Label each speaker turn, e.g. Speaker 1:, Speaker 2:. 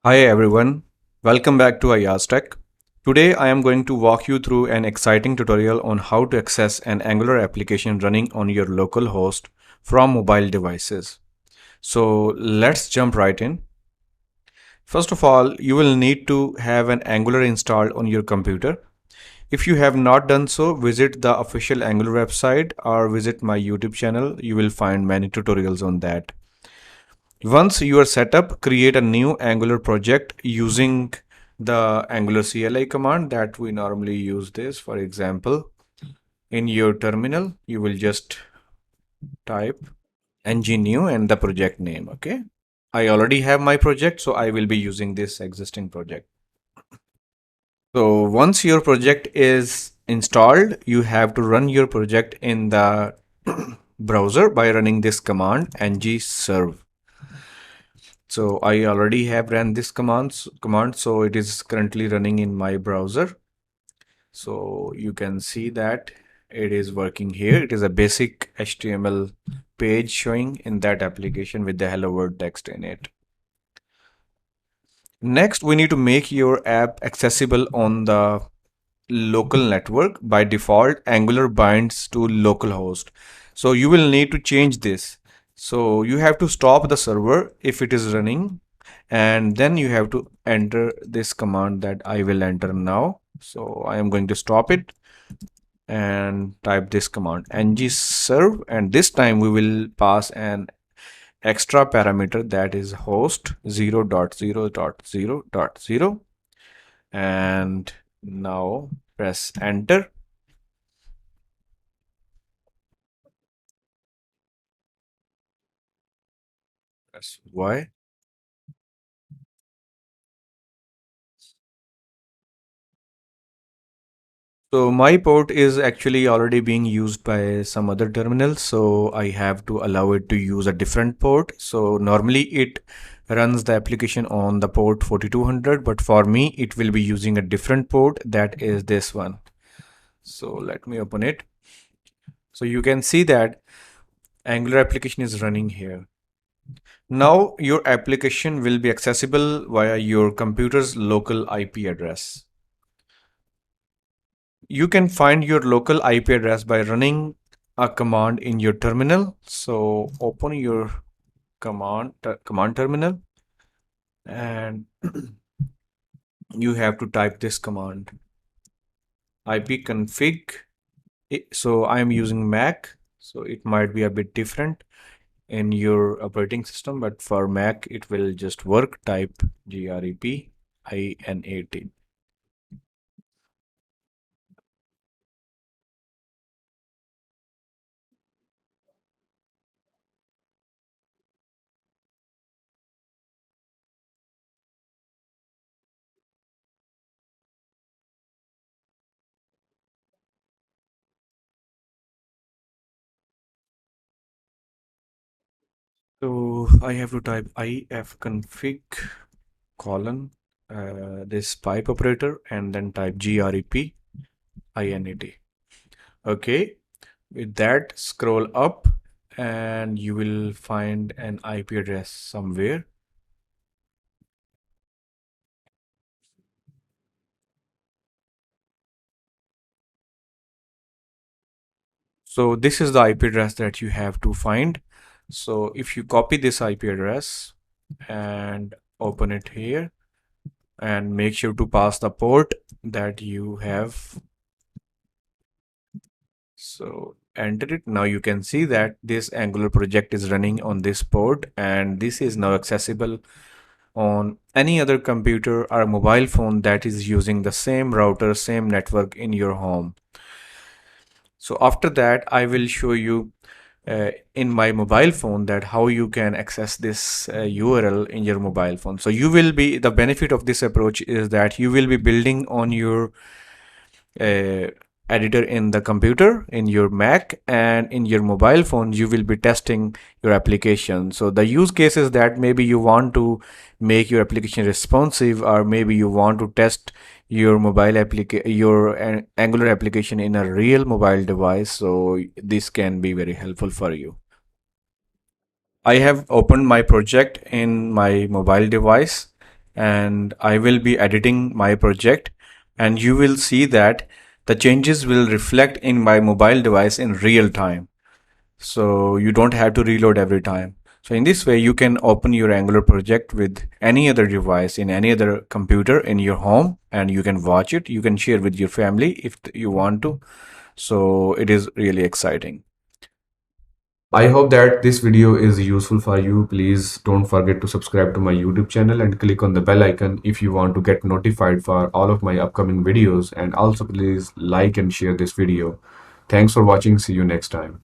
Speaker 1: Hi everyone, welcome back to IAS Tech. Today I am going to walk you through an exciting tutorial on how to access an Angular application running on your local host from mobile devices. So let's jump right in. First of all, you will need to have an Angular installed on your computer. If you have not done so, visit the official Angular website or visit my YouTube channel. You will find many tutorials on that. Once you are set up, create a new Angular project using the Angular CLI command that we normally use this. For example, in your terminal, you will just type ng-new and the project name. Okay. I already have my project, so I will be using this existing project. So once your project is installed, you have to run your project in the browser by running this command ng-serve. So I already have ran this command, so it is currently running in my browser. So you can see that it is working here. It is a basic HTML page showing in that application with the hello world text in it. Next, we need to make your app accessible on the local network. By default, Angular binds to localhost. So you will need to change this. So you have to stop the server if it is running, and then you have to enter this command that I will enter now. So I am going to stop it and type this command ng-serve, and this time we will pass an extra parameter that is host 0.0.0.0, and now press enter. Press Y. So my port is actually already being used by some other terminals, so I have to allow it to use a different port. So normally it runs the application on the port 4200, but for me it will be using a different port, that is this one. So let me open it. So you can see that Angular application is running here. Now your application will be accessible via your computer's local IP address. You can find your local IP address by running a command in your terminal. So open your command terminal, and you have to type this command ipconfig. So I am using Mac, so it might be a bit different in your operating system, but for Mac it will just work. Type grep inat. So I have to type ifconfig colon this pipe operator and then type grep inat. Okay, with that, scroll up and you will find an IP address somewhere. So this is the IP address that you have to find. So if you copy this IP address and open it here, and make sure to pass the port that you have. So enter it. Now you can see that this Angular project is running on this port, and this is now accessible on any other computer or mobile phone that is using the same router, same network in your home. So after that, I will show you in my mobile phone that how you can access this URL in your mobile phone. So you will be, the benefit of this approach is that you will be building on your uh, editor in the computer, in your Mac, and in your mobile phone you will be testing your application. So the use case is that maybe you want to make your application responsive, or maybe you want to test your Angular application in a real mobile device. So this can be very helpful for you. I have opened my project in my mobile device, and I will be editing my project, and you will see that the changes will reflect in my mobile device in real time. So you don't have to reload every time. So in this way, you can open your Angular project with any other device in any other computer in your home, and you can watch it. You can share with your family if you want to. So it is really exciting. I hope that this video is useful for you. Please don't forget to subscribe to my YouTube channel and click on the bell icon if you want to get notified for all of my upcoming videos. And also please like and share this video. Thanks for watching. See you next time.